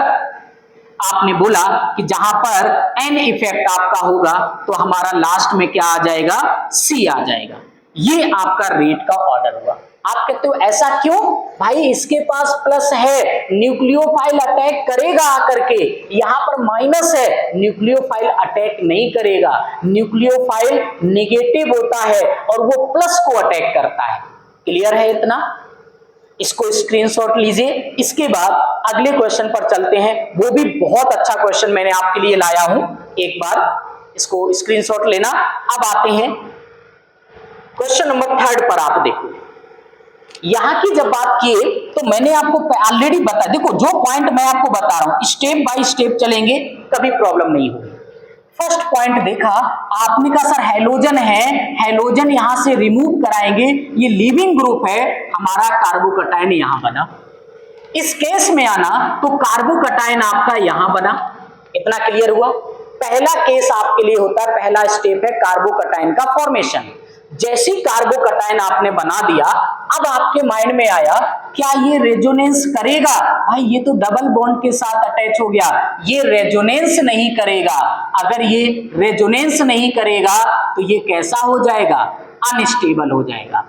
आपने बोला कि जहां पर एन इफेक्ट आपका होगा तो हमारा लास्ट में क्या आ जाएगा, सी आ जाएगा। ये आपका रेट का ऑर्डर हुआ। आप कहते हो ऐसा क्यों भाई, इसके पास प्लस है, न्यूक्लियोफाइल अटैक करेगा आकर के, यहां पर माइनस है, न्यूक्लियोफाइल अटैक नहीं करेगा। न्यूक्लियोफाइल नेगेटिव होता है और वो प्लस को अटैक करता है। क्लियर है इतना, इसको स्क्रीनशॉट लीजिए। इसके बाद अगले क्वेश्चन पर चलते हैं, वो भी बहुत अच्छा क्वेश्चन मैंने आपके लिए लाया हूं, एक बार इसको स्क्रीनशॉट लेना। अब आते हैं क्वेश्चन नंबर 3 पर। आप देखो यहां की जब बात किए तो मैंने आपको ऑलरेडी बता, देखो जो पॉइंट मैं आपको बता रहा हूं स्टेप बाय स्टेप चलेंगे, कभी प्रॉब्लम नहीं होगी। फर्स्ट पॉइंट देखा आपने कहा सर हैलोजन है, हैलोजन यहां से रिमूव कराएंगे, ये लीविंग ग्रुप है, हमारा कार्बोकटायन यहां बना। इस केस में आना तो कार्बोकटायन आपका यहां बना। इतना क्लियर हुआ। पहला केस आपके लिए होता है, पहला स्टेप है कार्बोकटायन का फॉर्मेशन। जैसी कार्बोकटायन आपने बना दिया, अब आपके माइंड में आया क्या ये रेजोनेंस करेगा, भाई ये तो डबल बॉन्ड के साथ अटैच हो गया, ये रेजोनेंस नहीं करेगा। अगर ये रेजोनेंस नहीं करेगा तो ये कैसा हो जाएगा, अनस्टेबल हो जाएगा।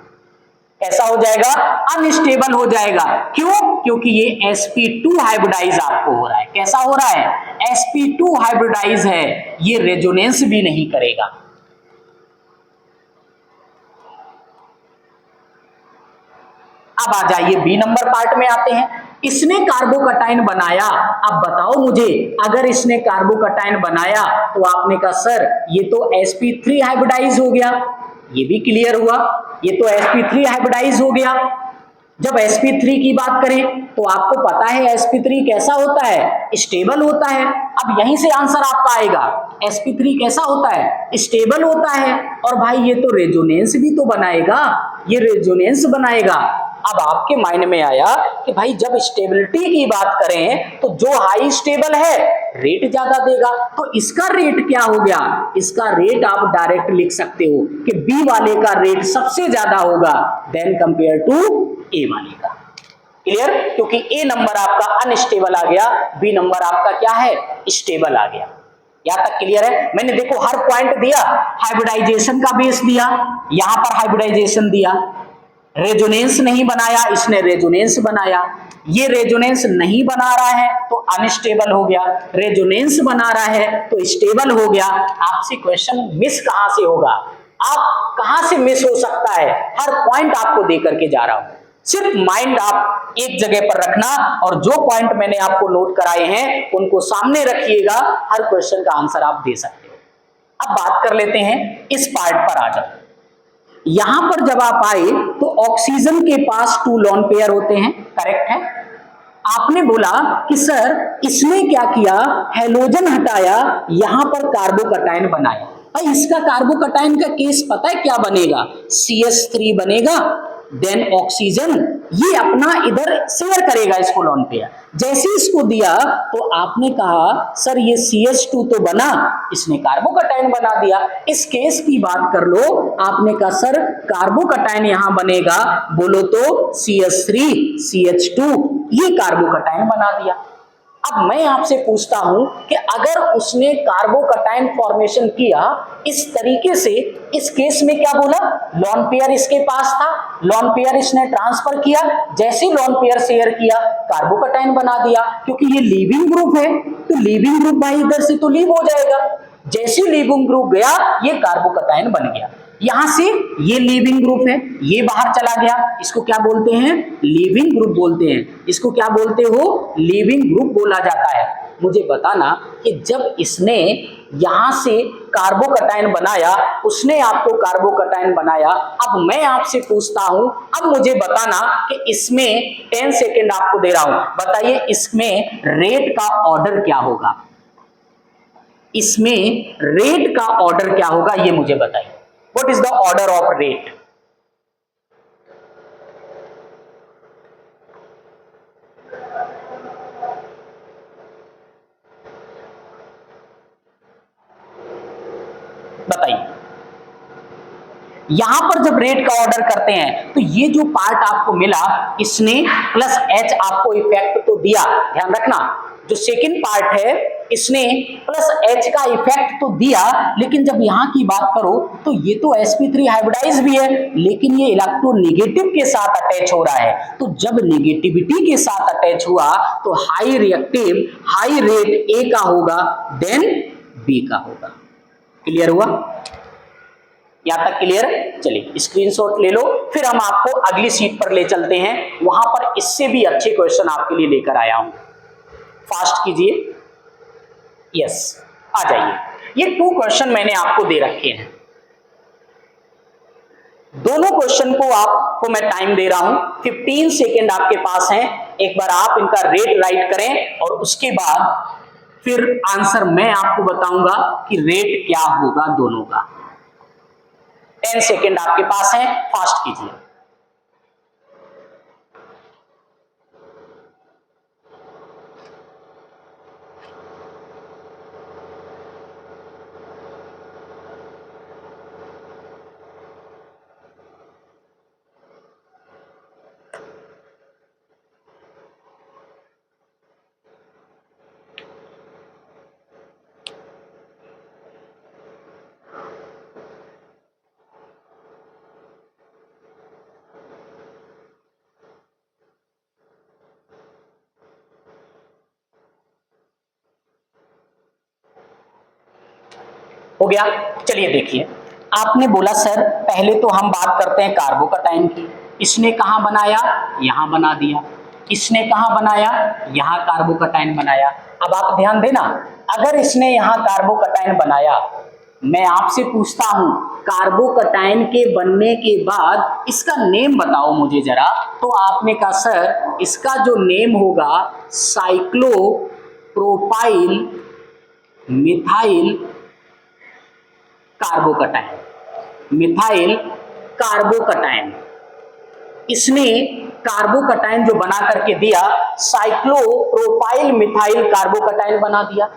कैसा हो जाएगा, अनस्टेबल हो जाएगा। क्यों, क्योंकि ये sp2 हाइब्रिडाइज आपको हो रहा है। कैसा हो रहा है, sp2 हाइब्रिडाइज है, ये रेजोनेंस भी नहीं करेगा। अब आ जाइए बी नंबर पार्ट में आते हैं। इसने कार्बोकटायन बनाया, अब बताओ मुझे, अगर इसने कार्बोकटायन बनाया तो आपने कहा सर ये तो sp3 हाइब्रिडाइज हो गया, ये भी क्लियर हुआ, ये तो sp3 हाइब्रिडाइज हो गया। जब sp3 की बात करें तो आपको पता है sp3 कैसा होता है, स्टेबल होता है। अब यहीं से आंसर आपका आएगा, sp3 कैसा होता है, स्टेबल होता है। और भाई ये तो रेजोनेंस भी तो बनाएगा, ये रेजोनेंस बनाएगा। अब आपके माइंड में आया कि भाई जब स्टेबिलिटी की बात करें तो जो हाई स्टेबल है रेट ज्यादा देगा, तो इसका रेट क्या हो गया, इसका रेट आप डायरेक्ट लिख सकते हो कि बी वाले का रेट सबसे ज्यादा होगा देन कंपेयर टू ए वाले का। क्लियर, क्योंकि ए नंबर आपका अनस्टेबल आ गया, बी नंबर आपका क्या है, स्टेबल आ गया। यहां तक क्लियर है। मैंने देखो हर पॉइंट दिया, हाइब्रिडाइजेशन का बेस दिया, यहां पर हाइब्रिडाइजेशन दिया, रेजोनेंस नहीं बनाया, इसने रेजोनेंस बनाया। ये रेजोनेंस नहीं बना रहा है तो अनस्टेबल हो गया, रेजोनेंस बना रहा है तो स्टेबल हो गया। आपसे क्वेश्चन मिस कहां से होगा, आप कहां से मिस हो सकता है, हर पॉइंट आपको दे करके जा रहा हूं। सिर्फ माइंड आप एक जगह पर रखना और जो पॉइंट मैंने आपको नोट कराए हैं उनको सामने रखिएगा, हर क्वेश्चन का आंसर आप दे सकते हो। अब बात कर लेते हैं इस पार्ट पर आ जाओ। यहां पर जब आप आए तो ऑक्सीजन के पास 2 लोन पेयर होते हैं, करेक्ट है। आपने बोला कि सर इसने क्या किया, हैलोजन हटाया, यहां पर कार्बोकटायन बनाया। भाई इसका कार्बोकटायन का केस पता है क्या बनेगा, CH3 बनेगा, देन ऑक्सीजन ये अपना इधर शेयर करेगा इसको लोन पेयर। जैसे इसको दिया तो आपने कहा सर ये CH2 तो बना, इसने कार्बोकटायन बना दिया। इस केस की बात कर लो, आपने कहा सर कार्बोकटायन यहां बनेगा, बोलो तो CH3 CH2 ये कार्बोकटायन बना दिया। अब मैं आपसे पूछता हूं कि अगर उसने कार्बोकटायन फॉर्मेशन किया इस तरीके से, इस केस में क्या बोला, लोन पेयर इसके पास था, लोन पेयर इसने ट्रांसफर किया, जैसे लोन पेयर शेयर किया कार्बोकटायन बना दिया। क्योंकि ये लीविंग ग्रुप है तो लीविंग ग्रुप भाई इधर से तो लीव हो जाएगा, जैसे लीविंग ग्रुप गया ये कार्बोकटायन बन गया। यहां से ये लीविंग ग्रुप है, ये बाहर चला गया, इसको क्या बोलते हैं, लीविंग ग्रुप बोलते हैं। इसको क्या बोलते हो, लीविंग ग्रुप बोला जाता है। मुझे बताना कि जब इसने यहां से कार्बोकटायन बनाया, उसने आपको कार्बोकटायन बनाया, अब मैं आपसे पूछता हूं, अब मुझे बताना कि इसमें 10 सेकेंड आपको दे रहा हूं, बताइए इसमें रेट का ऑर्डर क्या होगा, इसमें रेट का ऑर्डर क्या होगा, ये मुझे बताइए। What is the order of rate? बताइए। यहां पर जब रेट का ऑर्डर करते हैं तो ये जो पार्ट आपको मिला, इसने प्लस एच आपको इफेक्ट तो दिया, ध्यान रखना, जो सेकंड पार्ट है इसने प्लस एच का इफेक्ट तो दिया, लेकिन जब यहां की बात करो तो ये तो sp3 हाइब्रिडाइज भी है, लेकिन ये इलेक्ट्रोनेगेटिव के साथ अटैच हो रहा है, तो जब नेगेटिविटी के साथ अटैच हुआ तो high reactive, high rate A का होगा देन बी का होगा। क्लियर हुआ? यहां तक क्लियर? चलिए स्क्रीनशॉट ले लो, फिर हम आपको अगली सीट पर ले चलते हैं, वहां पर इससे भी अच्छे क्वेश्चन आपके लिए लेकर आया हूं। फास्ट कीजिए, यस, आ जाइए। ये 2 क्वेश्चन मैंने आपको दे रखे हैं, दोनों क्वेश्चन को आपको मैं टाइम दे रहा हूं, 15 सेकेंड आपके पास हैं, एक बार आप इनका रेट राइट करें और उसके बाद फिर आंसर मैं आपको बताऊंगा कि रेट क्या होगा दोनों का। 10 सेकेंड आपके पास है, फास्ट कीजिए। हो गया? चलिए देखिए, आपने बोला सर पहले तो हम बात करते हैं कार्बोकटायन की, इसने कहां बनाया, यहां बना दिया, इसने कहां बनाया, यहां कार्बोकटायन बनाया। अब आप ध्यान देना, अगर इसने यहां कार्बोकटायन बनाया, मैं आपसे पूछता हूं कार्बोकटायन के बनने के बाद इसका नेम बताओ मुझे जरा, तो आपने कहा सर इसका जो नेम होगा cyclopropyl methyl carbocation, methyl carbocation. इसने कार्बोकटायन जो बना करके दिया साइक्लोप्रोपाइल मिथाइल कार्बोकटायन बना दिया।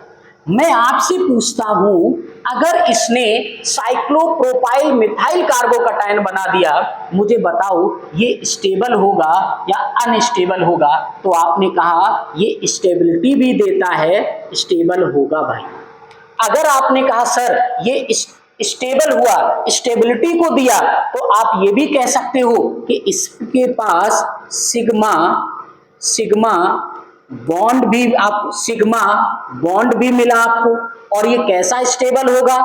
मैं आपसे पूछता हूं अगर इसने साइक्लोप्रोपाइल मिथाइल कार्बोकटायन बना दिया, मुझे बताओ ये स्टेबल होगा या अनस्टेबल होगा? तो आपने कहा ये स्टेबिलिटी भी देता है, स्टेबल होगा भाई। अगर आपने कहा सर ये स्टेबल हुआ, स्टेबिलिटी को दिया, तो आप ये भी कह सकते हो कि इसके पास सिग्मा सिग्मा बॉन्ड भी, आप सिग्मा बॉन्ड भी मिला आपको, और ये कैसा स्टेबल होगा,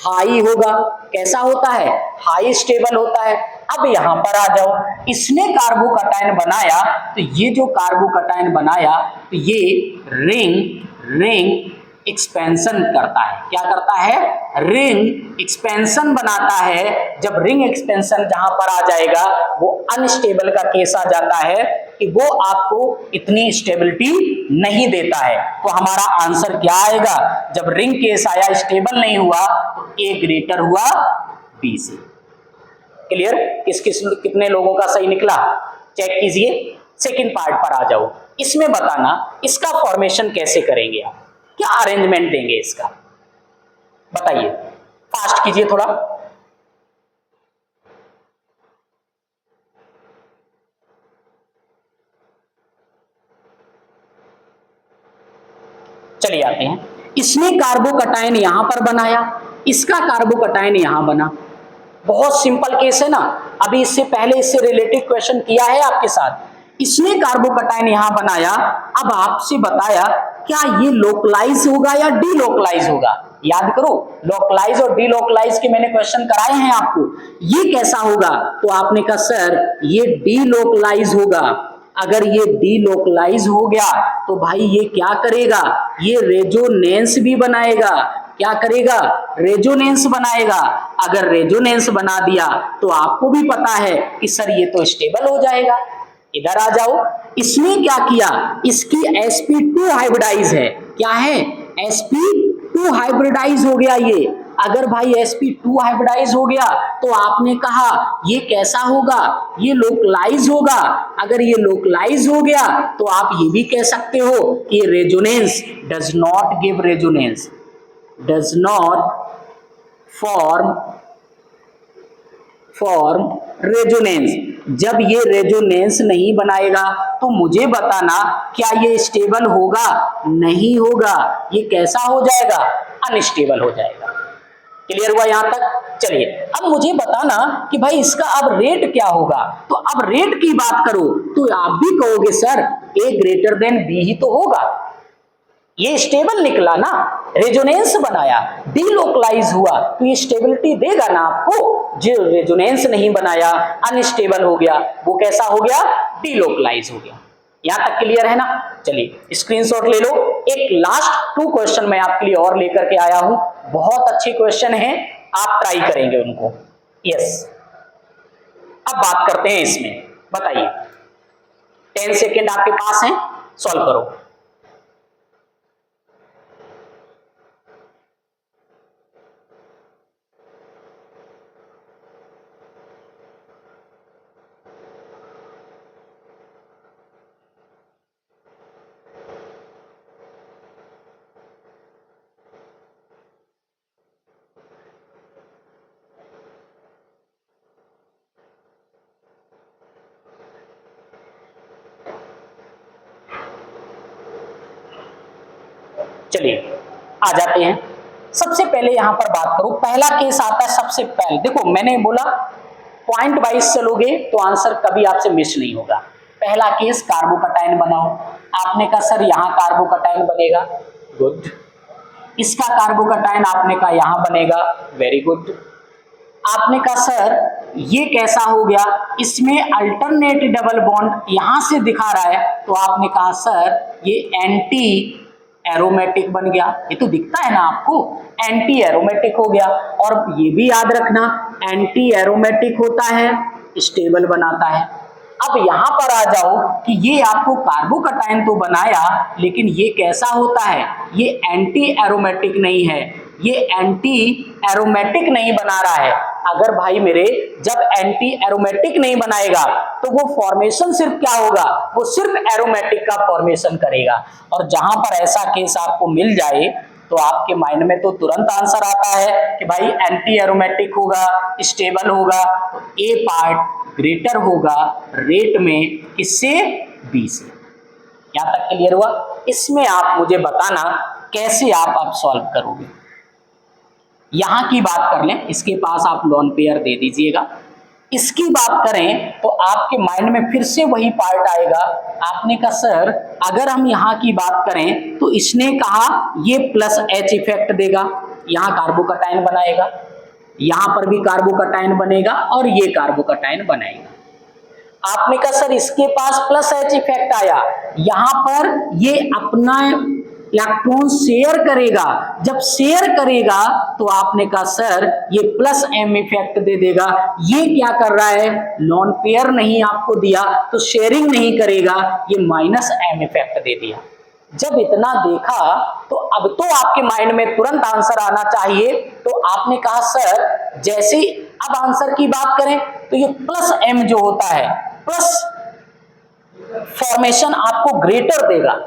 हाई होगा। कैसा होता है? हाई स्टेबल होता है। अब यहां पर आ जाओ, इसने कार्बोकटायन बनाया, तो ये जो कार्बोकटायन बनाया तो ये रिंग रिंग एक्सपेंशन करता है। क्या करता है? रिंग एक्सपेंशन बनाता है। जब रिंग एक्सपेंशन जहां पर आ जाएगा, वो अनस्टेबल का केस आ जाता है कि वो आपको इतनी स्टेबिलिटी नहीं देता है। तो हमारा आंसर क्या आएगा? जब रिंग केस आया, स्टेबल नहीं हुआ, तो ए ग्रेटर हुआ बी से। क्लियर? कितने लोगों का सही निकला चेक कीजिए। सेकंड पार्ट पर आ जाओ, इसमें बताना इसका फॉर्मेशन कैसे करेंगे आप, क्या अरेंजमेंट देंगे इसका, बताइए, फास्ट कीजिए थोड़ा। चलिए आते हैं, इसने कार्बोकटायन यहां पर बनाया, इसका कार्बोकटायन यहां बना। बहुत सिंपल केस है ना। अभी इससे पहले इससे रिलेटेड क्वेश्चन किया है आपके साथ। इसने कार्बोकटायन यहां बनाया, अब आपसे बताया क्या ये लोकलाइज होगा या डीलोकलाइज होगा। याद करो, लोकलाइज और डीलोकलाइज के मैंने क्वेश्चन कराए हैं आपको। ये कैसा होगा? तो आपने कहा सर ये डीलोकलाइज होगा। अगर ये डीलोकलाइज हो गया तो भाई ये क्या करेगा, ये रेजोनेंस भी बनाएगा। क्या करेगा, रेजोनेंस बनाएगा। अगर रेजोनेंस बना दिया तो आपको भी पता है कि सर ये तो स्टेबल हो जाएगा। इधर आ जाओ, इसमें क्या किया, इसकी sp2 हाइब्रिडाइज है। क्या है, sp2 हाइब्रिडाइज हो गया ये। अगर भाई sp2 हाइब्रिडाइज हो गया तो आपने कहा ये कैसा होगा, ये लोकलाइज होगा। अगर ये लोकलाइज हो गया तो आप ये भी कह सकते हो कि resonance does not give resonance, does not form resonance. जब ये रेजोनेंस नहीं बनाएगा तो मुझे बताना क्या ये स्टेबल होगा, नहीं होगा, ये कैसा हो जाएगा, अनस्टेबल हो जाएगा। क्लियर हुआ यहां तक? चलिए अब मुझे बताना कि भाई इसका अब रेट क्या होगा। तो अब रेट की बात करो तो आप भी कहोगे sir A greater than B ही तो होगा, ये स्टेबल निकला ना, रेजोनेंस बनाया, डीलोकलाइज हुआ तो ये स्टेबिलिटी देगा ना आपको। जो रेजोनेंस नहीं बनाया, अनस्टेबल हो गया, वो कैसा हो गया, डीलोकलाइज हो गया। यहां तक क्लियर है ना? चलिए स्क्रीनशॉट ले लो। एक लास्ट 2 क्वेश्चन मैं आपके लिए और लेकर के आया हूं, बहुत अच्छे क्वेश्चन हैं, आप ट्राई करेंगे उनको। यस, अब बात करते हैं इसमें, बताइए 10 सेकेंड आपके पास हैं, सॉल्व करो। चलिए आ जाते हैं। सबसे पहले यहां पर बात करूं, पहला केस आता है सबसे पहले। देखो मैंने बोला पॉइंट वाइज चलोगे तो आंसर कभी आपसे मिस नहीं होगा। पहला केस कार्बोकटायन बनाओ, आपने कहा सर यहां कार्बोकटायन बनेगा, गुड। इसका कार्बोकटायन आपने कहा यहां बनेगा, वेरी गुड। आपने कहा सर ये कैसा हो गया, इसमें अल्टरनेट डबल बॉन्ड यहां से दिखा रहा है, तो आपने कहा सर ये एंटी एरोमेटिक बन गया। ये तो दिखता है ना आपको, एंटी एरोमेटिक हो गया। और ये भी याद रखना एंटी एरोमेटिक होता है, स्टेबल बनाता है। अब यहां पर आ जाओ कि ये आपको कार्बोकटायन तो बनाया, लेकिन ये कैसा होता है, ये एंटी एरोमेटिक नहीं है, ये एंटी एरोमेटिक नहीं बना रहा है। अगर भाई मेरे जब एंटी एरोमेटिक नहीं बनाएगा तो वो फॉर्मेशन सिर्फ क्या होगा, वो सिर्फ एरोमेटिक का फॉर्मेशन करेगा। और जहां पर ऐसा केस आपको मिल जाए तो आपके माइंड में तो तुरंत आंसर आता है कि भाई एंटी एरोमेटिक होगा, स्टेबल होगा, तो ए पार्ट ग्रेटर होगा रेट में किससे, बी से। यहां तक क्लियर हुआ? इसमें आप मुझे बताना कैसे आप अब सॉल्व करोगे। यहां की बात कर लें, इसके पास आप लॉन पेयर दे दीजिएगा। इसकी बात करें तो आपके माइंड में फिर से वही पार्ट आएगा। आपने कहा सर अगर हम यहां की बात करें तो इसने कहा ये प्लस H इफेक्ट देगा, यहां कार्बोकटायन बनाएगा, यहां पर भी कार्बोकटायन बनेगा और ये कार्बोकटायन बनाएगा। आपने कहा सर इसके पास प्लस H इफेक्ट आया, यहां पर ये अपना इलेक्ट्रॉन शेयर करेगा, जब शेयर करेगा तो आपने कहा सर ये प्लस M इफेक्ट दे देगा। ये क्या कर रहा है, लॉन पेयर नहीं आपको दिया तो शेयरिंग नहीं करेगा, ये माइनस M इफेक्ट दे दिया। जब इतना देखा तो अब तो आपके माइंड में तुरंत आंसर आना चाहिए। तो आपने कहा सर जैसे अब आंसर की बात करें तो ये प्लस M जो होता है, प्लस फॉर्मेशन आपको ग्रेटर देगा,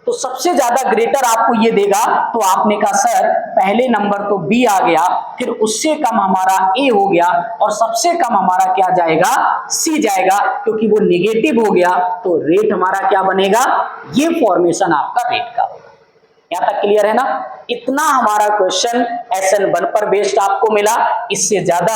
तो सबसे ज्यादा ग्रेटर आपको ये देगा। तो आपने कहा सर पहले नंबर तो बी आ गया, फिर उससे कम हमारा ए हो गया और सबसे कम हमारा क्या जाएगा, सी जाएगा, क्योंकि वो निगेटिव हो गया तो रेट हमारा क्या बनेगा, ये फॉर्मेशन आपका रेट का होगा। यहां तक क्लियर है ना? इतना हमारा क्वेश्चन SN1 पर बेस्ड आपको मिला, इससे ज्यादा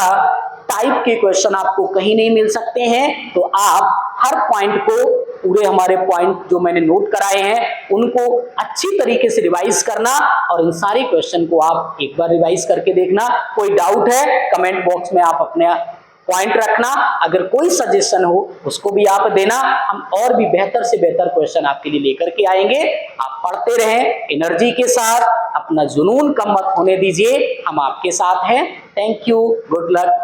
टाइप के क्वेश्चन आपको कहीं नहीं मिल सकते हैं। तो आप हर पॉइंट को, पूरे हमारे पॉइंट जो मैंने नोट कराए हैं उनको अच्छी तरीके से रिवाइज करना और इन सारे क्वेश्चन को आप एक बार रिवाइज करके देखना। कोई डाउट है कमेंट बॉक्स में आप अपने पॉइंट रखना, अगर कोई सजेशन हो उसको भी आप देना, हम और भी बेहतर से बेहतर क्वेश्चन आपके लिए लेकर के आएंगे। आप पढ़ते रहें एनर्जी के साथ, अपना जुनून कम मत होने दीजिए, हम आपके साथ हैं। Thank you, good luck.